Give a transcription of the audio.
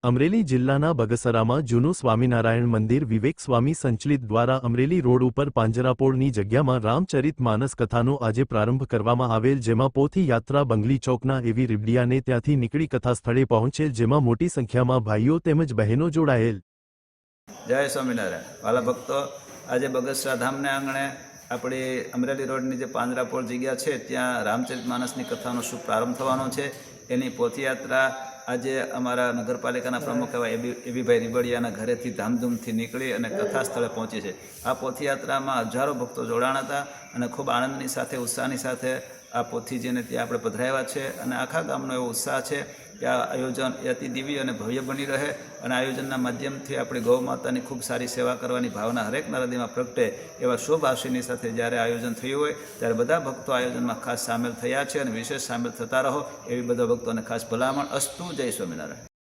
અમરેલી જિલ્લાના બગસરામાં જૂનું સ્વામિનારાયણ મંદિર વિવેક સ્વામી સંચલિત દ્વારા અમરેલી રોડ ઉપર પાંજરાપોળની જગ્યામાં રામચરિત માનસ કથાનો આજે પ્રારંભ કરવામાં આવેલ, જેમાં પોથી યાત્રા બંગલી ચોકના એવી રીબડિયાને ત્યાંથી નીકળી કથા સ્થળે પહોંચેલ, જેમાં મોટી સંખ્યામાં ભાઈઓ તેમજ બહેનો જોડાયેલ। જય સ્વામિનારાયણ વાલા ભક્તો, આજે બગસરા ધામને આંગણે આપણી અમરેલી રોડની જે પાંજરાપોળ જગ્યા છે ત્યાં રામચરિત માનસની કથાનો શુભ પ્રારંભ થવાનો છે। એની પોથયાત્રા આજે અમારા નગરપાલિકાના પ્રમુખ એવા એબીભાઈ રીબડિયાના ઘરેથી ધામધૂમથી નીકળી અને કથા સ્થળે પહોંચી છે। આ પોથયાત્રામાં હજારો ભક્તો જોડાણ હતા અને ખૂબ આનંદની સાથે ઉત્સાહની સાથે આ પોથીજીને ત્યાં આપણે પધરાવ્યા છે અને આખા ગામનો એવો ઉત્સાહ છે કે આ આયોજન અતિ દિવ્ય અને ભવ્ય બની રહે અને આયોજનના માધ્યમથી આપણી ગૌ માતાની ખૂબ સારી સેવા કરવાની ભાવના હરેક નરદીમાં પ્રગટે એવા શુભ આશયની સાથે જ્યારે આયોજન થયું હોય ત્યારે બધા ભક્તો આયોજનમાં ખાસ સામેલ થયા છે અને વિશેષ સામેલ થતા રહો એવી બધા ભક્તોને ખાસ ભલામણ અસ્તુ। જય સ્વામિનારાયણ।